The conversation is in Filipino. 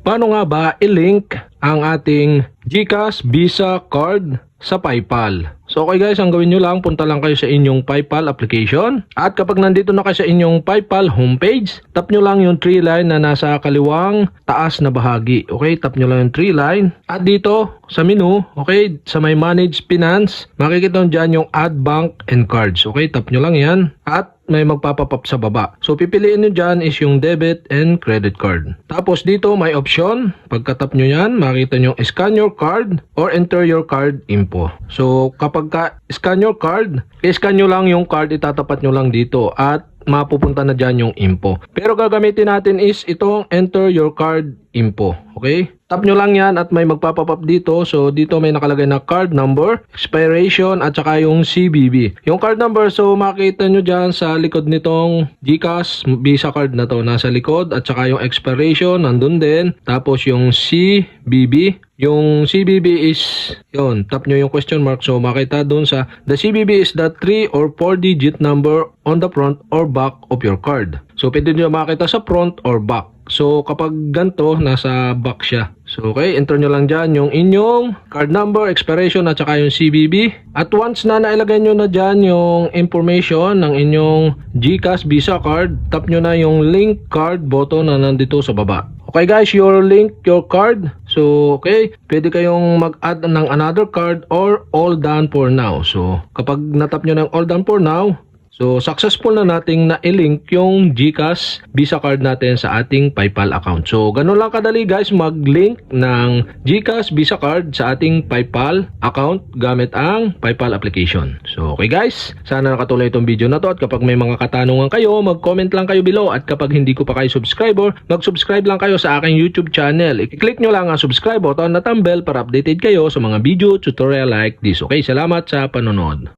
Paano nga ba i-link ang ating GCash Visa card sa PayPal? So okay guys, ang gawin nyo lang, punta lang kayo sa inyong PayPal application. At kapag nandito na kayo sa inyong PayPal homepage, tap nyo lang yung 3 line na nasa kaliwang taas na bahagi. Okay, tap nyo lang yung 3 line. At dito sa menu, okay, sa may Manage Finance, makikita nyo dyan yung Add Bank and Cards. Okay, tap nyo lang yan. At may magpapapop sa baba. So pipiliin nyo dyan is yung debit and credit card. Tapos dito may option. Pagka-tap nyo yan, makikita nyo scan your card or enter your card info. So kapag scan your card, i-scan nyo lang yung card, itatapat nyo lang dito at mapupunta na dyan yung info. Pero gagamitin natin is itong enter your card info. Okay? Tap nyo lang yan at may magpapapop dito. So dito may nakalagay na card number, expiration at saka yung CVV. Yung card number, so makita nyo dyan sa likod nitong GCash Visa card na to. Nasa likod at saka yung expiration nandun din. Tapos yung CVV. Yung CVV is, yun, tap nyo yung question mark. So makita dun sa, the CVV is the 3 or 4 digit number on the front or back of your card. So pwede nyo makita sa front or back. So kapag ganito, nasa back siya. So okay, enter nyo lang dyan yung inyong card number, expiration at saka yung CVV. At once na nailagay nyo na dyan yung information ng inyong GCash Visa card, tap nyo na yung link card button na nandito sa baba. Okay guys, your link your card. So okay, pwede kayong mag-add ng another card or all done for now. So kapag natap nyo ng all done for now, so successful na nating na-link yung GCash Visa card natin sa ating PayPal account. So ganun lang kadali guys mag-link ng GCash Visa card sa ating PayPal account gamit ang PayPal application. So okay guys, sana nakatulong itong video na to at kapag may mga katanungan kayo, mag-comment lang kayo below at kapag hindi ko pa kayo subscriber, mag-subscribe lang kayo sa aking YouTube channel. I-click nyo lang ang subscribe button at ang bell para updated kayo sa mga video tutorial like this. Okay, salamat sa panonood.